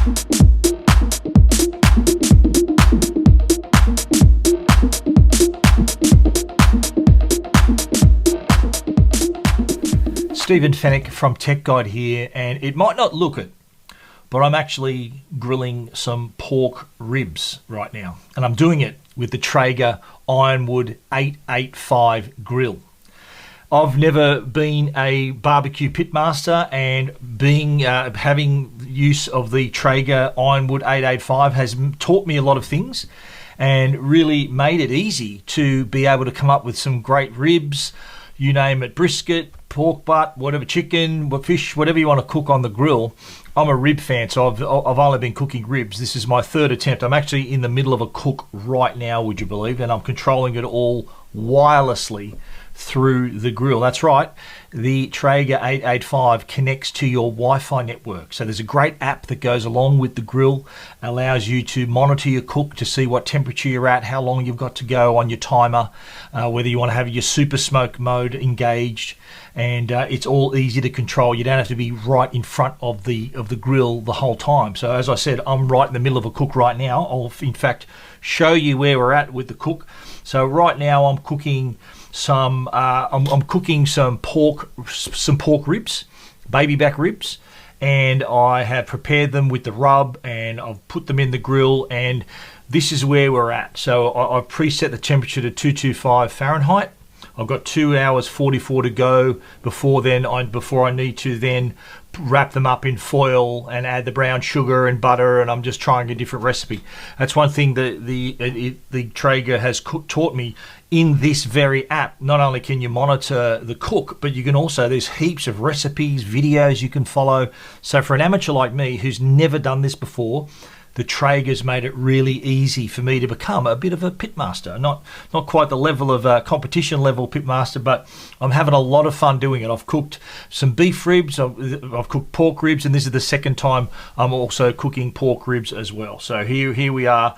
Stephen Fenech from Tech Guide here, and it might not look it, but I'm actually grilling some pork ribs right now, and I'm doing it with the Traeger Ironwood 885 grill. I've never been a barbecue pitmaster, and having use of the Traeger Ironwood 885 has taught me a lot of things and really made it easy to be able to come up with some great ribs, you name it, brisket, pork butt, whatever, chicken, fish, whatever you want to cook on the grill. I'm a rib fan, so I've only been cooking ribs. This is my third attempt. I'm actually in the middle of a cook right now, would you believe, and I'm controlling it all wirelessly through the grill. That's right, the Traeger 885 connects to your Wi-Fi network. So there's a great app that goes along with the grill, allows you to monitor your cook to see what temperature you're at, how long you've got to go on your timer, whether you want to have your super smoke mode engaged, and it's all easy to control. You don't have to be right in front of the grill the whole time. So as I said, I'm right in the middle of a cook right now. I'll in fact show you where we're at with the cook. So right now I'm cooking some pork ribs, baby back ribs, and I have prepared them with the rub, and I've put them in the grill, and this is where we're at. So I've preset the temperature to 225 Fahrenheit. I've got 2 hours 44 to go before I need to then wrap them up in foil and add the brown sugar and butter, and I'm just trying a different recipe. That's one thing that the Traeger has taught me. In this very app, not only can you monitor the cook, but you can also, there's heaps of recipes, videos you can follow. So for an amateur like me who's never done this before, the Traeger's made it really easy for me to become a bit of a pitmaster. Not quite the level of competition level pitmaster, but I'm having a lot of fun doing it. I've cooked some beef ribs, I've cooked pork ribs, and this is the second time I'm also cooking pork ribs as well. So here we are.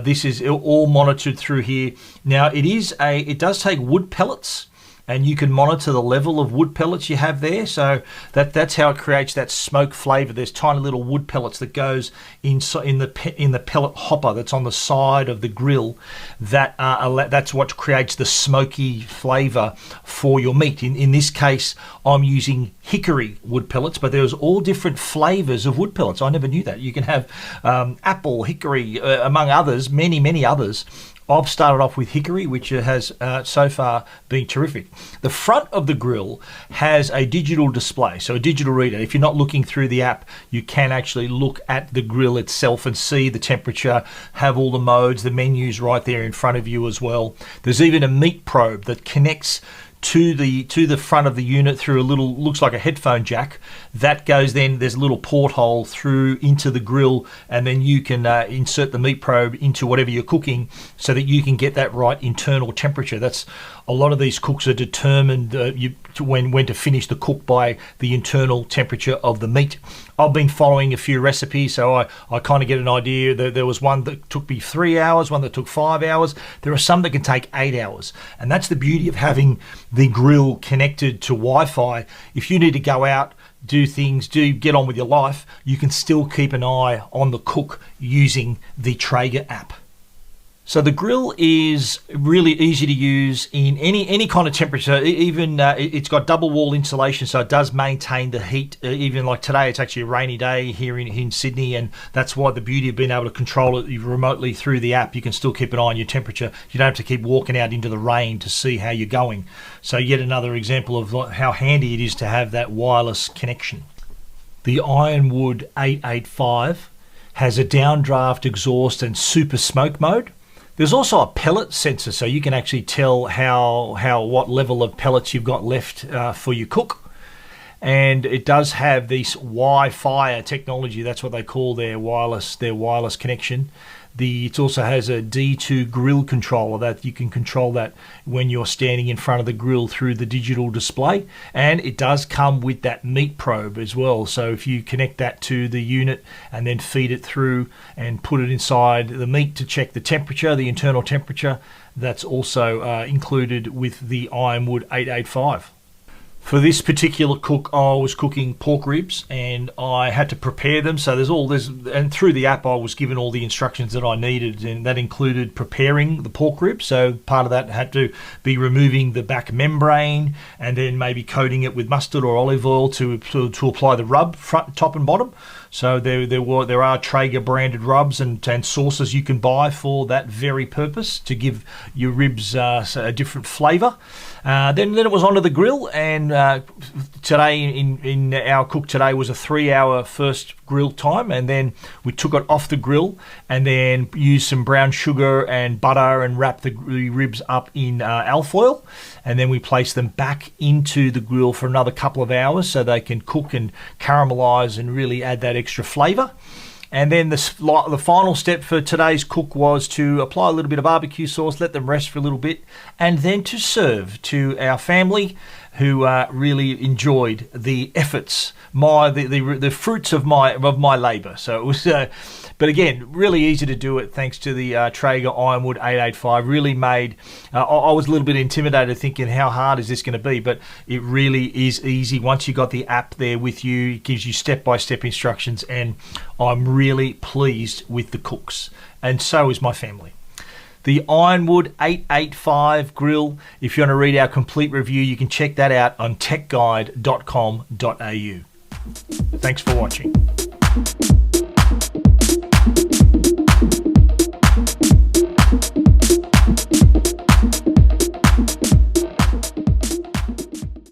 This is all monitored through here. Now it does take wood pellets, and you can monitor the level of wood pellets you have there. So that's how it creates that smoke flavor. There's tiny little wood pellets that goes in the pellet hopper that's on the side of the grill. That's what creates the smoky flavor for your meat. In this case, I'm using hickory wood pellets, but there's all different flavors of wood pellets. I never knew that. You can have apple, hickory, among others, many others. I've started off with hickory, which has so far been terrific. The front of the grill has a digital display, so a digital reader. If you're not looking through the app, you can actually look at the grill itself and see the temperature, have all the modes, the menus right there in front of you as well. There's even a meat probe that connects to the front of the unit through a little, looks like a headphone jack. That goes then, there's a little porthole through into the grill, and then you can insert the meat probe into whatever you're cooking so that you can get that right internal temperature. That's a lot of these cooks are determined when to finish the cook by the internal temperature of the meat. I've been following a few recipes, so I kind of get an idea. There was one that took me 3 hours, one that took 5 hours. There are some that can take 8 hours, and that's the beauty of having the grill connected to Wi-Fi. If you need to go out, do things, get on with your life, you can still keep an eye on the cook using the Traeger app. So the grill is really easy to use in any kind of temperature. Even it's got double wall insulation, so it does maintain the heat. Even like today, it's actually a rainy day here in Sydney, and that's why the beauty of being able to control it remotely through the app. You can still keep an eye on your temperature. You don't have to keep walking out into the rain to see how you're going. So yet another example of how handy it is to have that wireless connection. The Ironwood 885 has a downdraft exhaust and super smoke mode. There's also a pellet sensor, so you can actually tell what level of pellets you've got left for your cook. And it does have this Wi-Fi technology. That's what they call their wireless connection. It also has a D2 grill controller that you can control that when you're standing in front of the grill through the digital display. And it does come with that meat probe as well. So if you connect that to the unit and then feed it through and put it inside the meat to check the temperature, the internal temperature, that's also included with the Ironwood 885. For this particular cook, I was cooking pork ribs and I had to prepare them. So there's all this, and through the app I was given all the instructions that I needed, and that included preparing the pork ribs. So part of that had to be removing the back membrane and then maybe coating it with mustard or olive oil to apply the rub front, top and bottom. So there are Traeger branded rubs and sauces you can buy for that very purpose, to give your ribs a different flavour. Then it was onto the grill, and today in our cook today was a 3-hour first grill time, and then we took it off the grill and then used some brown sugar and butter and wrapped the ribs up in alfoil, and then we placed them back into the grill for another couple of hours so they can cook and caramelise and really add that extra flavour. And then the final step for today's cook was to apply a little bit of barbecue sauce, let them rest for a little bit, and then to serve to our family, who really enjoyed the efforts, the fruits of my labour. So it was, but again, really easy to do it thanks to the Traeger Ironwood 885. Really made, I was a little bit intimidated thinking how hard is this going to be, but it really is easy. Once you got the app there with you, it gives you step-by-step instructions, and I'm really pleased with the cooks, and so is my family. The Ironwood 885 grill. If you want to read our complete review, you can check that out on techguide.com.au. Thanks for watching.